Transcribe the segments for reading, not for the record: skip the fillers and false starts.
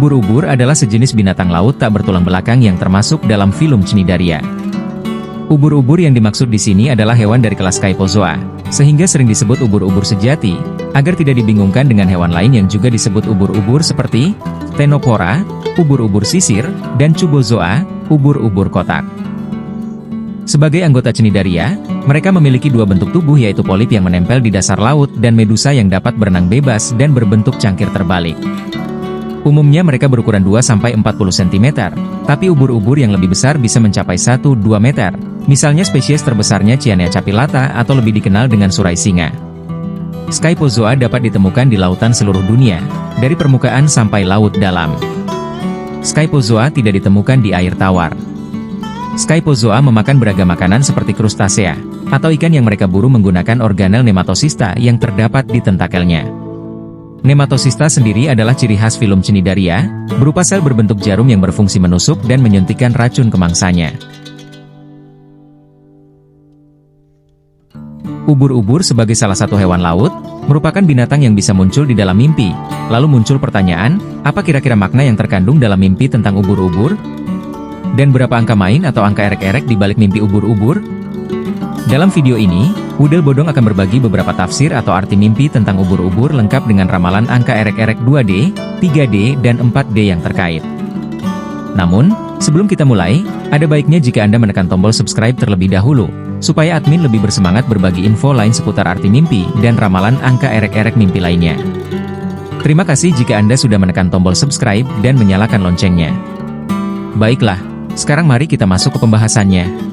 Ubur-ubur adalah sejenis binatang laut tak bertulang belakang yang termasuk dalam filum Cnidaria. Ubur-ubur yang dimaksud di sini adalah hewan dari kelas Scyphozoa, sehingga sering disebut ubur-ubur sejati, agar tidak dibingungkan dengan hewan lain yang juga disebut ubur-ubur seperti Ctenophora, ubur-ubur sisir, dan Cubozoa, ubur-ubur kotak. Sebagai anggota Cnidaria, mereka memiliki dua bentuk tubuh yaitu polip yang menempel di dasar laut dan medusa yang dapat berenang bebas dan berbentuk cangkir terbalik. Umumnya mereka berukuran 2–40 cm, tapi ubur-ubur yang lebih besar bisa mencapai 1–2 meter. Misalnya spesies terbesarnya Cyanea capillata atau lebih dikenal dengan surai singa. Scyphozoa dapat ditemukan di lautan seluruh dunia, dari permukaan sampai laut dalam. Scyphozoa tidak ditemukan di air tawar. Scyphozoa memakan beragam makanan seperti krustasea, atau ikan yang mereka buru menggunakan organel nematosista yang terdapat di tentakelnya. Nematosista sendiri adalah ciri khas filum Cnidaria, berupa sel berbentuk jarum yang berfungsi menusuk dan menyuntikkan racun ke mangsanya. Ubur-ubur sebagai salah satu hewan laut, merupakan binatang yang bisa muncul di dalam mimpi. Lalu muncul pertanyaan, apa kira-kira makna yang terkandung dalam mimpi tentang ubur-ubur? Dan berapa angka main atau angka erek-erek di balik mimpi ubur-ubur? Dalam video ini, Udel Bodong akan berbagi beberapa tafsir atau arti mimpi tentang ubur-ubur lengkap dengan ramalan angka erek-erek 2D, 3D, dan 4D yang terkait. Namun, sebelum kita mulai, ada baiknya jika Anda menekan tombol subscribe terlebih dahulu, supaya admin lebih bersemangat berbagi info lain seputar arti mimpi dan ramalan angka erek-erek mimpi lainnya. Terima kasih jika Anda sudah menekan tombol subscribe dan menyalakan loncengnya. Baiklah, sekarang mari kita masuk ke pembahasannya.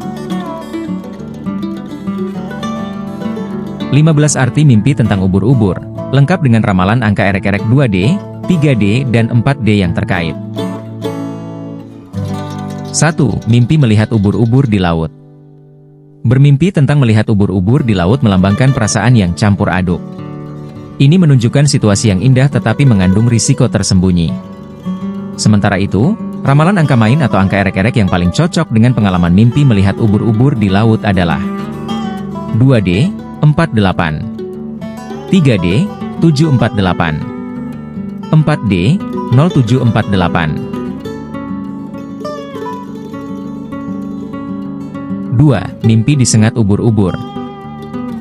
15 arti mimpi tentang ubur-ubur, lengkap dengan ramalan angka erek-erek 2D, 3D, dan 4D yang terkait. 1. Mimpi melihat ubur-ubur di laut. Bermimpi tentang melihat ubur-ubur di laut melambangkan perasaan yang campur aduk. Ini menunjukkan situasi yang indah tetapi mengandung risiko tersembunyi. Sementara itu, ramalan angka main atau angka erek-erek yang paling cocok dengan pengalaman mimpi melihat ubur-ubur di laut adalah 2D, 48, 3D, 748, 4D, 0748. 2. Mimpi disengat ubur-ubur.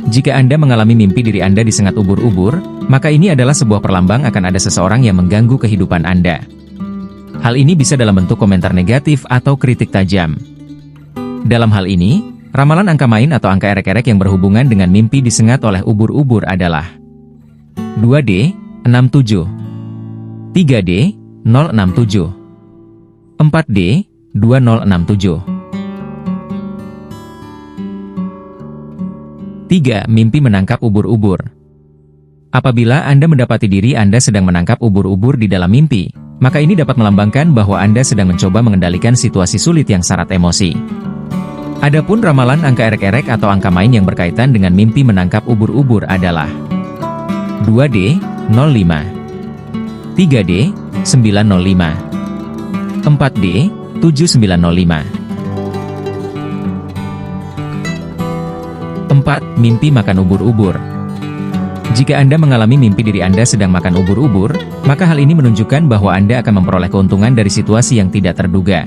Jika Anda mengalami mimpi diri Anda disengat ubur-ubur, maka ini adalah sebuah perlambang akan ada seseorang yang mengganggu kehidupan Anda. Hal ini bisa dalam bentuk komentar negatif atau kritik tajam. Dalam hal ini, ramalan angka main atau angka erek-erek yang berhubungan dengan mimpi disengat oleh ubur-ubur adalah 2D, 67, 3D, 067, 4D, 2067. 3. Mimpi menangkap ubur-ubur. Apabila Anda mendapati diri Anda sedang menangkap ubur-ubur di dalam mimpi, maka ini dapat melambangkan bahwa Anda sedang mencoba mengendalikan situasi sulit yang syarat emosi. Adapun ramalan angka erek-erek atau angka main yang berkaitan dengan mimpi menangkap ubur-ubur adalah 2D, 05, 3D, 905, 4D, 7905. 4. Mimpi makan ubur-ubur. Jika Anda mengalami mimpi diri Anda sedang makan ubur-ubur, maka hal ini menunjukkan bahwa Anda akan memperoleh keuntungan dari situasi yang tidak terduga.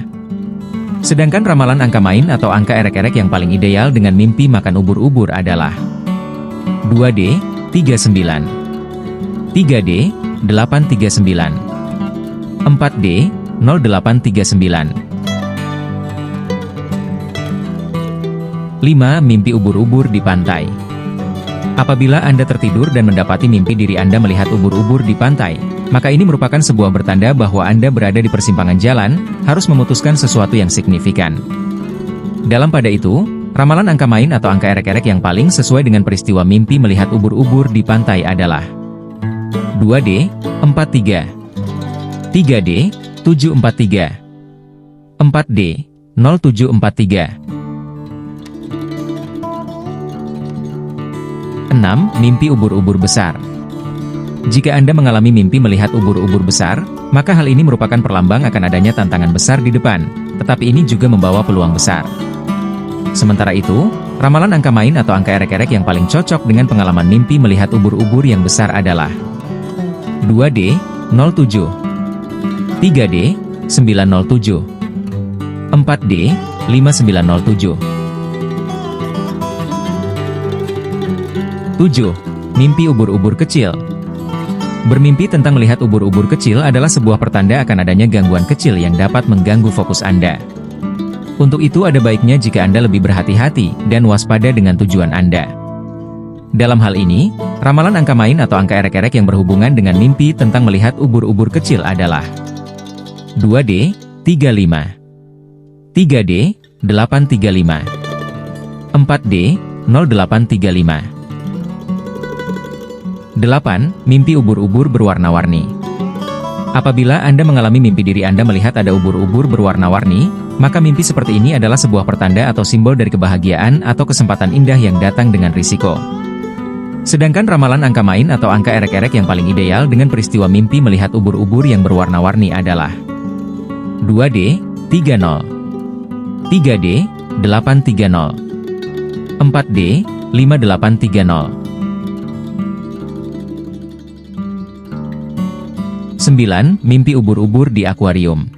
Sedangkan ramalan angka main atau angka erek-erek yang paling ideal dengan mimpi makan ubur-ubur adalah 2D, 39, 3D, 839, 4D, 0839. 5. Mimpi ubur-ubur di pantai. Apabila Anda tertidur dan mendapati mimpi diri Anda melihat ubur-ubur di pantai, maka ini merupakan sebuah bertanda bahwa Anda berada di persimpangan jalan, harus memutuskan sesuatu yang signifikan. Dalam pada itu, ramalan angka main atau angka erek-erek yang paling sesuai dengan peristiwa mimpi melihat ubur-ubur di pantai adalah 2D, 43, 3D, 743, 4D, 0743. 6. Mimpi ubur-ubur besar. Jika Anda mengalami mimpi melihat ubur-ubur besar, maka hal ini merupakan perlambang akan adanya tantangan besar di depan, tetapi ini juga membawa peluang besar. Sementara itu, ramalan angka main atau angka erek-erek yang paling cocok dengan pengalaman mimpi melihat ubur-ubur yang besar adalah 2D, 07, 3D, 907. 4D, 5907. 7. Mimpi ubur-ubur kecil. Bermimpi tentang melihat ubur-ubur kecil adalah sebuah pertanda akan adanya gangguan kecil yang dapat mengganggu fokus Anda. Untuk itu ada baiknya jika Anda lebih berhati-hati dan waspada dengan tujuan Anda. Dalam hal ini, ramalan angka main atau angka erek-erek yang berhubungan dengan mimpi tentang melihat ubur-ubur kecil adalah 2D, 35. 3D, 835. 4D, 0835. 8. Mimpi ubur-ubur berwarna-warni. Apabila Anda mengalami mimpi diri Anda melihat ada ubur-ubur berwarna-warni, maka mimpi seperti ini adalah sebuah pertanda atau simbol dari kebahagiaan atau kesempatan indah yang datang dengan risiko. Sedangkan ramalan angka main atau angka erek-erek yang paling ideal dengan peristiwa mimpi melihat ubur-ubur yang berwarna-warni adalah 2D, 30. 3D, 830. 4D, 5830. 9. Mimpi ubur-ubur di akuarium.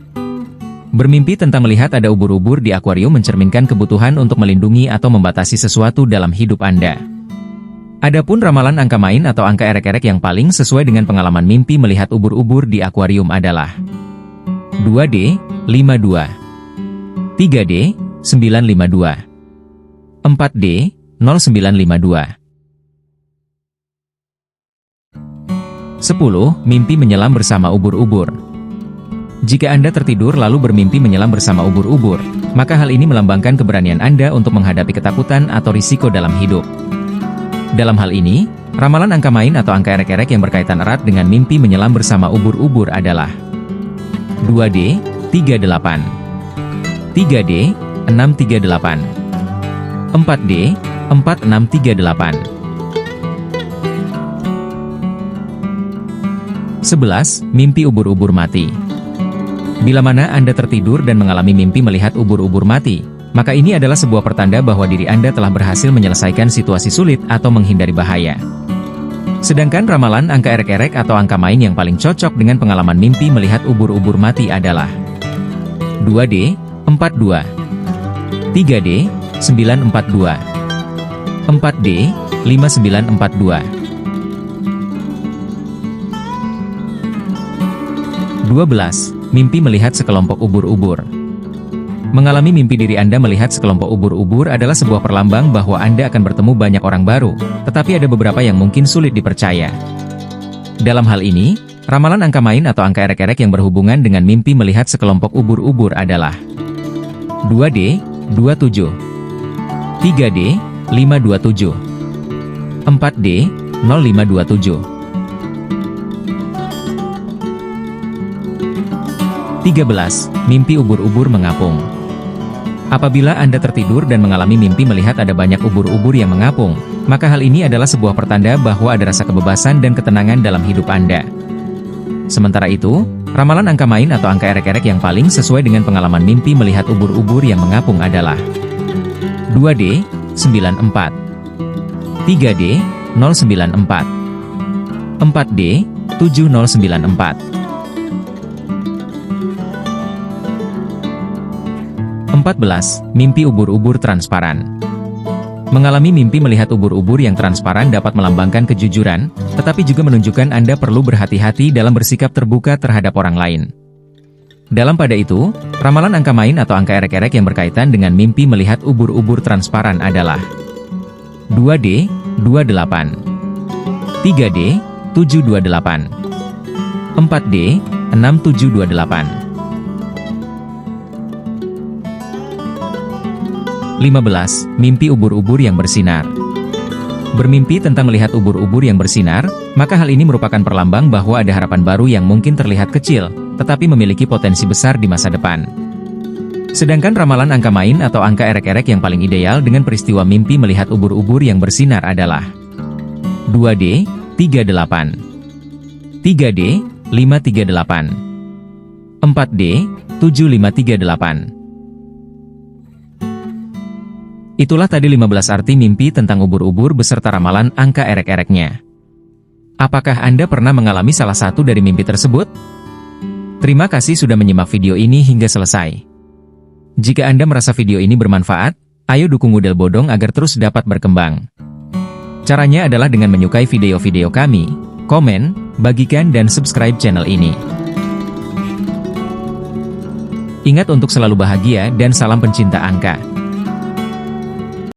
Bermimpi tentang melihat ada ubur-ubur di akuarium mencerminkan kebutuhan untuk melindungi atau membatasi sesuatu dalam hidup Anda. Adapun ramalan angka main atau angka erek-erek yang paling sesuai dengan pengalaman mimpi melihat ubur-ubur di akuarium adalah 2D, 52. 3D, 952. 4D, 0952. 10. Mimpi menyelam bersama ubur-ubur. Jika Anda tertidur lalu bermimpi menyelam bersama ubur-ubur, maka hal ini melambangkan keberanian Anda untuk menghadapi ketakutan atau risiko dalam hidup. Dalam hal ini, ramalan angka main atau angka erek-erek yang berkaitan erat dengan mimpi menyelam bersama ubur-ubur adalah 2D, 38. 3D, 638. 4D, 4638. 11. Mimpi ubur-ubur mati. Bila mana Anda tertidur dan mengalami mimpi melihat ubur-ubur mati, maka ini adalah sebuah pertanda bahwa diri Anda telah berhasil menyelesaikan situasi sulit atau menghindari bahaya. Sedangkan ramalan angka erek-erek atau angka main yang paling cocok dengan pengalaman mimpi melihat ubur-ubur mati adalah 2D, 42. 3D, 942. 4D, 5942. 12. Mimpi melihat sekelompok ubur-ubur. Mengalami mimpi diri Anda melihat sekelompok ubur-ubur adalah sebuah perlambang bahwa Anda akan bertemu banyak orang baru, tetapi ada beberapa yang mungkin sulit dipercaya. Dalam hal ini, ramalan angka main atau angka erek-erek yang berhubungan dengan mimpi melihat sekelompok ubur-ubur adalah 2D, 27. 3D, 527. 4D, 0527. 13. Mimpi ubur-ubur mengapung. Apabila Anda tertidur dan mengalami mimpi melihat ada banyak ubur-ubur yang mengapung, maka hal ini adalah sebuah pertanda bahwa ada rasa kebebasan dan ketenangan dalam hidup Anda. Sementara itu, ramalan angka main atau angka erek-erek yang paling sesuai dengan pengalaman mimpi melihat ubur-ubur yang mengapung adalah 2D, 94. 3D, 094. 4D, 7094. 14. Mimpi ubur-ubur transparan. Mengalami mimpi melihat ubur-ubur yang transparan dapat melambangkan kejujuran, tetapi juga menunjukkan Anda perlu berhati-hati dalam bersikap terbuka terhadap orang lain. Dalam pada itu, ramalan angka main atau angka erek-erek yang berkaitan dengan mimpi melihat ubur-ubur transparan adalah 2D, 28. 3D, 728. 4D, 6728. 15. Mimpi ubur-ubur yang bersinar. Bermimpi tentang melihat ubur-ubur yang bersinar, maka hal ini merupakan perlambang bahwa ada harapan baru yang mungkin terlihat kecil, tetapi memiliki potensi besar di masa depan. Sedangkan ramalan angka main atau angka erek-erek yang paling ideal dengan peristiwa mimpi melihat ubur-ubur yang bersinar adalah 2D, 38. 3D, 538. 4D, 7538. Itulah tadi 15 arti mimpi tentang ubur-ubur beserta ramalan angka erek-ereknya. Apakah Anda pernah mengalami salah satu dari mimpi tersebut? Terima kasih sudah menyimak video ini hingga selesai. Jika Anda merasa video ini bermanfaat, ayo dukung Udel Bodong agar terus dapat berkembang. Caranya adalah dengan menyukai video-video kami, komen, bagikan dan subscribe channel ini. Ingat untuk selalu bahagia dan salam pencinta angka.